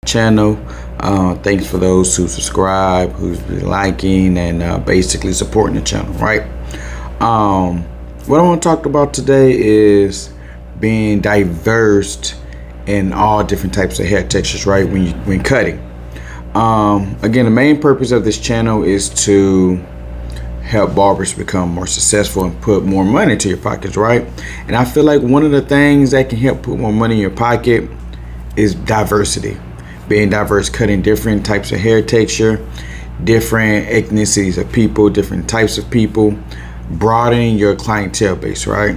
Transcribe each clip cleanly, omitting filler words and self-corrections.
channel. Thanks for those who subscribe, who's been liking and basically supporting the channel, right? Um, what I want to talk about today is being diverse in all different types of hair textures, right? When cutting. Again, the main purpose of this channel is to help barbers become more successful and put more money into your pockets, right? And I feel like one of the things that can help put more money in your pocket is diversity. Being diverse, cutting different types of hair texture, different ethnicities of people, different types of people, broadening your clientele base, right?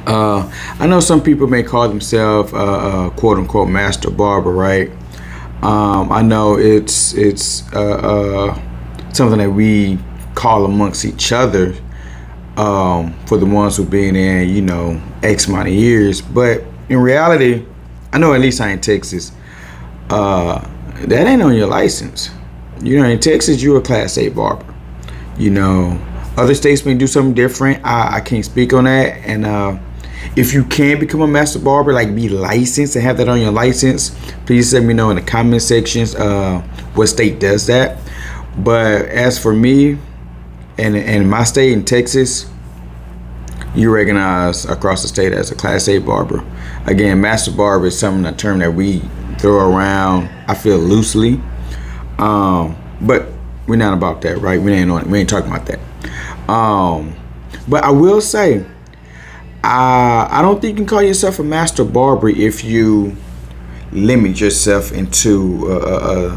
I know some people may call themselves quote unquote master barber, right? I know it's something that we call amongst each other for the ones who've been in, X amount of years. But in reality, I know at least I in Texas, that ain't on your license. In Texas, you're a Class A barber. Other states may do something different. I can't speak on that. And if you can become a master barber, like be licensed and have that on your license, please let me know in the comment sections what state does that. But as for me, and in my state in Texas, you recognize across the state as a Class A barber. Again, master barber is a term that we throw around, I feel, loosely. But we're not about that, right? We ain't talking about that. But I will say, I don't think you can call yourself a master barber if you limit yourself into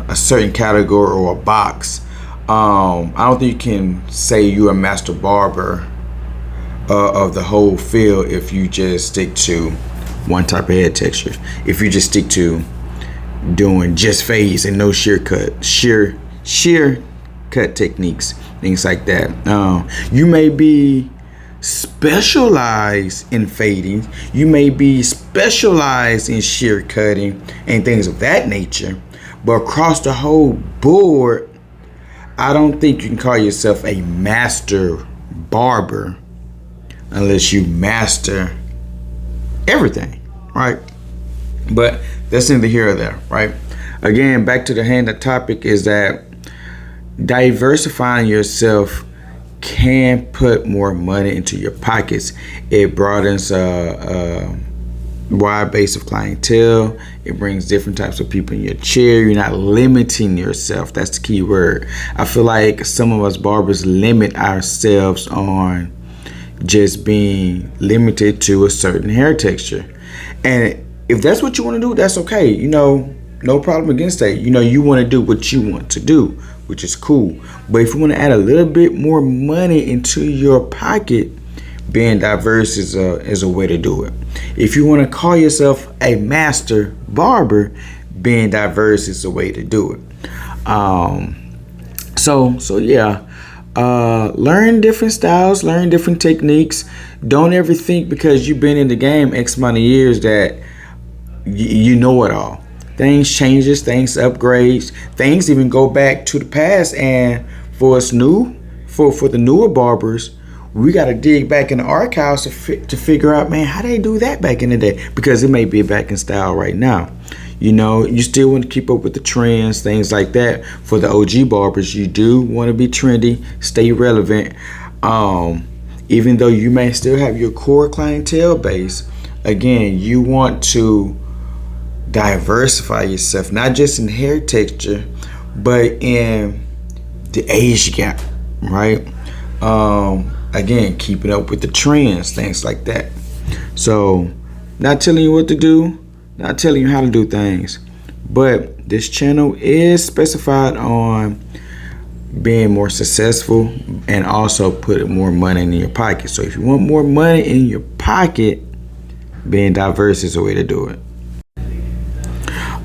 a certain category or a box. I don't think you can say you're a master barber of the whole field if you just stick to one type of hair texture. If you just stick to doing just fades and no shear cut techniques, things like that. You may be specialized in fading. You may be specialized in shear cutting and things of that nature. But across the whole board, I don't think you can call yourself a master barber unless you master everything, right? But that's neither here or there, right? Again, back to the topic is that diversifying yourself can put more money into your pockets. It broadens a wide base of clientele. It brings different types of people in your chair. You're not limiting yourself. That's the key word. I feel like some of us barbers limit ourselves on just being limited to a certain hair texture. And if that's what you want to do, that's okay. No problem against that. You want to do what you want to do, which is cool. But if you want to add a little bit more money into your pocket, being diverse is a way to do it. If you want to call yourself a master barber, being diverse is a way to do it. So yeah. Learn different styles, learn different techniques. Don't ever think because you've been in the game X amount of years that you know it all. Things changes, things upgrades, things even go back to the past. And for us for the newer barbers, we got to dig back in the archives to figure out, man, how they do that back in the day, because it may be back in style right now. You still want to keep up with the trends, things like that. For the OG barbers, you do want to be trendy, stay relevant. Even though you may still have your core clientele base, again, you want to diversify yourself, not just in hair texture, but in the age gap, right? Again, keeping up with the trends, things like that. So, not telling you what to do, not telling you how to do things, but this channel is specified on being more successful and also putting more money in your pocket. So if you want more money in your pocket, being diverse is a way to do it.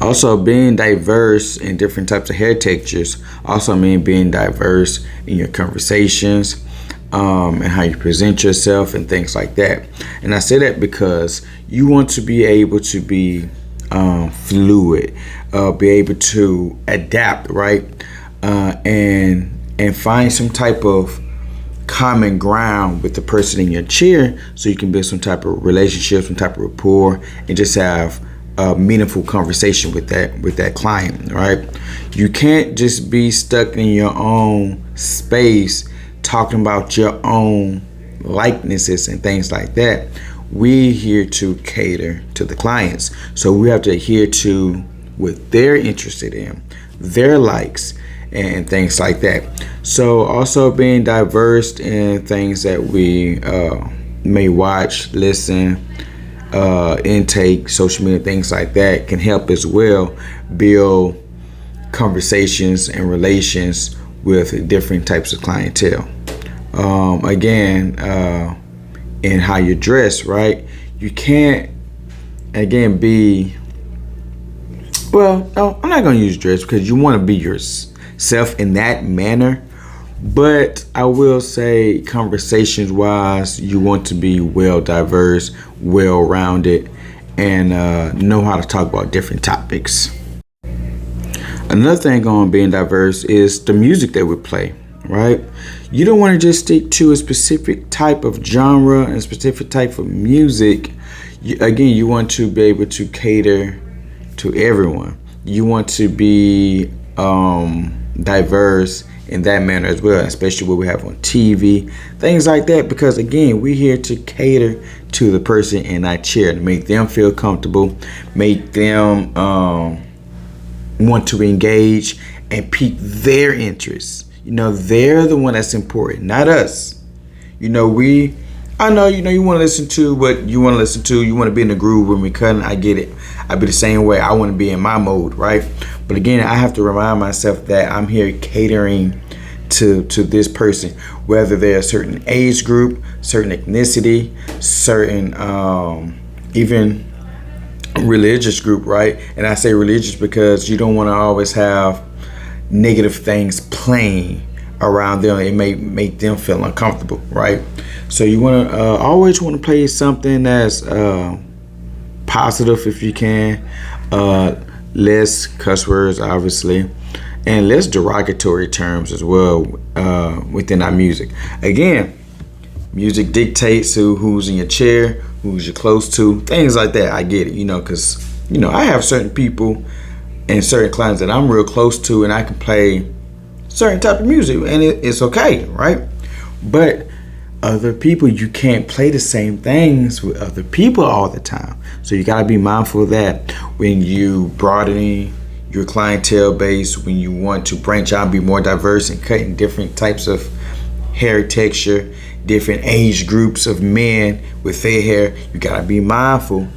Also, being diverse in different types of hair textures also mean being diverse in your conversations, and how you present yourself and things like that. And I say that because you want to be able to be fluid, be able to adapt, right? And find some type of common ground with the person in your chair, so you can build some type of relationship, some type of rapport, and just have a meaningful conversation with that client, right? You can't just be stuck in your own space talking about your own likenesses and things like that. We here to cater to the clients, so we have to adhere to what they're interested in, their likes and things like that. So also being diverse in things that we may watch, listen, intake, social media, things like that can help as well build conversations and relations with different types of clientele. Again, in how you dress, right? You can't, again, be, well, no, I'm not going to use dress because you want to be yourself in that manner. But I will say, conversations wise, you want to be well diverse, well rounded, and know how to talk about different topics. Another thing on being diverse is the music that we play, right? You don't want to just stick to a specific type of genre and specific type of music. Again, you want to be able to cater to everyone. You want to be diverse in that manner as well, especially what we have on TV, things like that, because again, we're here to cater to the person in that chair, to make them feel comfortable, make them want to engage and pique their interests. They're the one that's important, not us. I know, you want to listen to what you want to listen to. You want to be in the groove when we cutting. I get it. I be the same way. I want to be in my mode, right? But again, I have to remind myself that I'm here catering to this person, whether they're a certain age group, certain ethnicity, certain even religious group, right? And I say religious because you don't want to always have negative things playing around them. It may make them feel uncomfortable, right? So you want to always want to play something that's positive if you can, less cuss words obviously, and less derogatory terms as well within our music. Again, music dictates who's in your chair, who's you're close to, things like that. I get it, because I have certain people and certain clients that I'm real close to, and I can play certain type of music, and it's okay, right? But other people, you can't play the same things with other people all the time. So you got to be mindful of that when you broadening your clientele base, when you want to branch out, be more diverse and cutting different types of hair texture, different age groups of men with their hair. You got to be mindful.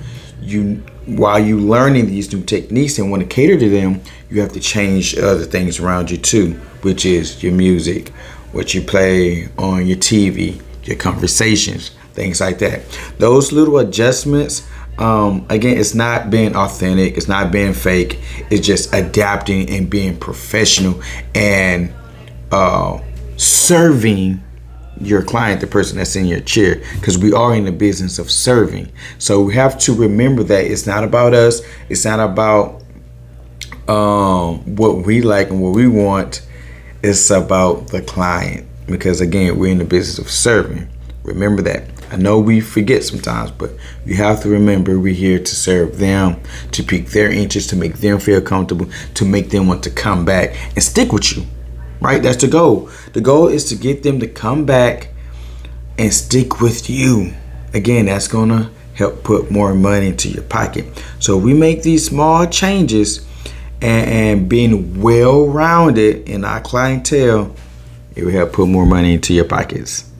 While you learning these new techniques and want to cater to them, you have to change other things around you too, which is your music, what you play on your TV, your conversations, things like that. Those little adjustments, again, it's not being authentic, it's not being fake, it's just adapting and being professional and serving your client, the person that's in your chair, because we are in the business of serving. So we have to remember that it's not about us, it's not about what we like and what we want, it's about the client, because again, we're in the business of serving. Remember that. I know we forget sometimes, but you have to remember we're here to serve them, to pique their interest, to make them feel comfortable, to make them want to come back and stick with you. Right? That's the goal. The goal is to get them to come back and stick with you. Again, that's going to help put more money into your pocket. So we make these small changes and being well-rounded in our clientele, it will help put more money into your pockets.